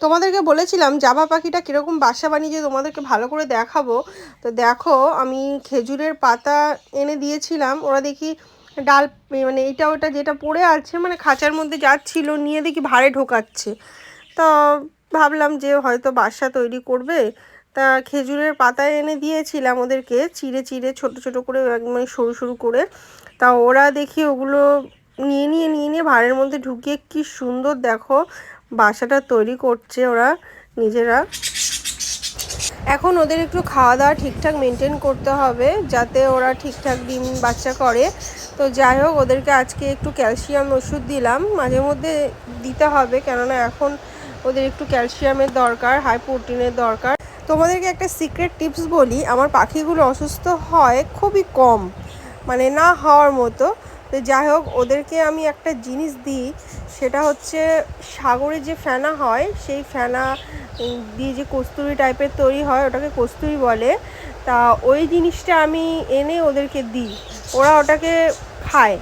তোমাদেরকে বলেছিলাম জাভা পাখিটা কীরকম বাসা বানিয়েছে তোমাদেরকে ভালো করে দেখাবো। তো দেখো, আমি খেজুরের পাতা এনে দিয়েছিলাম, ওরা দেখি ডাল মানে এইটা ওটা যেটা পড়ে আছে মানে খাঁচার মধ্যে যাচ্ছিল নিয়ে দেখি ভাড়ে ঢোকাচ্ছে। তো ভাবলাম যে হয়তো বাসা তৈরি করবে, তা খেজুরের পাতা এনে দিয়েছিলাম ওদেরকে চিড়ে চিড়ে ছোট ছোট করে মানে সরু সরু করে। তা ওরা দেখি ওগুলো নিয়ে ভাড়ের মধ্যে ঢুকিয়ে কি সুন্দর দেখো বাসাটা তৈরি করছে ওরা নিজেরা। এখন ওদের একটু খাওয়া দাওয়া ঠিকঠাক মেনটেন করতে হবে যাতে ওরা ঠিকঠাক ডিম বাচ্চা করে। তো যাই হোক, ওদেরকে আজকে একটু ক্যালসিয়াম ওষুধ দিলাম, মাঝে মধ্যে দিতে হবে, কেননা এখন ওদের একটু ক্যালসিয়ামের দরকার, হাই প্রোটিনের দরকার। তোমাদেরকে একটা সিক্রেট টিপস বলি, আমার পাখিগুলো অসুস্থ হয় খুবই কম, মানে না হওয়ার মতো। তো যাই হোক, ওদেরকে আমি একটা জিনিস দিই, সেটা হচ্ছে সাগরে যে ফেনা হয় সেই ফেনা দিয়ে যে কস্তুরি টাইপের তৈরি হয়, ওটাকে কস্তুরি বলে। তা ওই জিনিসটা আমি এনে ওদেরকে দিই, ওরা ওটাকে খায়।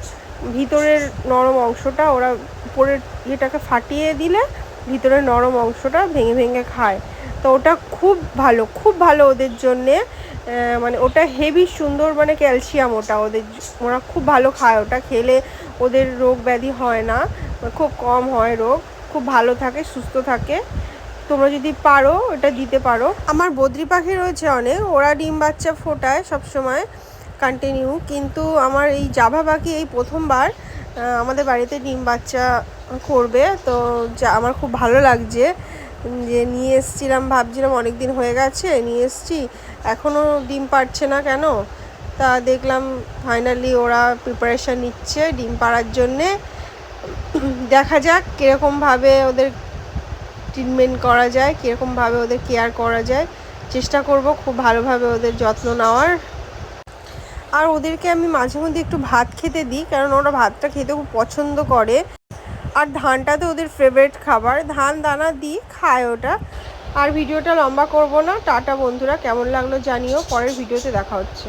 ভিতরের নরম অংশটা ওরা উপরের ইয়েটাকে ফাটিয়ে দিলে ভিতরের নরম অংশটা ভেঙে ভেঙে খায়। তো ওটা খুব ভালো ওদের জন্যে, মানে ওটা হেভি সুন্দর, মানে ক্যালসিয়াম ওটা ওরা খুব ভালো খায়। ওটা খেলে ওদের রোগ ব্যাধি হয় না, খুব কম হয় রোগ, খুব ভালো থাকে, সুস্থ থাকে। তোমরা যদি পারো ওটা দিতে পারো। আমার বদ্রি পাখি রয়েছে অনেক, ওরা ডিম বাচ্চা ফোটায় সবসময় কন্টিনিউ, কিন্তু আমার এই জাভা পাখি এই প্রথমবার আমাদের বাড়িতে ডিম বাচ্চা করবে। তো আমার খুব ভালো লাগছে যে নিয়ে এসেছিলাম, ভাবছিলাম অনেক দিন হয়ে গেছে নিয়ে এসেছি, এখনও ডিম পাড়ছে না কেন। তা দেখলাম ফাইনালি ওরা প্রিপারেশান নিচ্ছে ডিম পাড়ার জন্যে। দেখা যাক কীরকমভাবে ওদের ট্রিটমেন্ট করা যায়, কীরকমভাবে ওদের কেয়ার করা যায়, চেষ্টা করব খুব ভালোভাবে ওদের যত্ন নেওয়ার। আর ওদেরকে আমি মাঝে মধ্যে একটু ভাত খেতে দিই, কারণ ওরা ভাতটা খেতে খুব পছন্দ করে। আর ধানটা তো ওদের ফেভারিট খাবার, ধান দানা দিই, খায় ওটা। আর ভিডিওটা লম্বা করব না, টাটা বন্ধুরা, কেমন লাগলো জানিও, পরের ভিডিওতে দেখা হচ্ছে।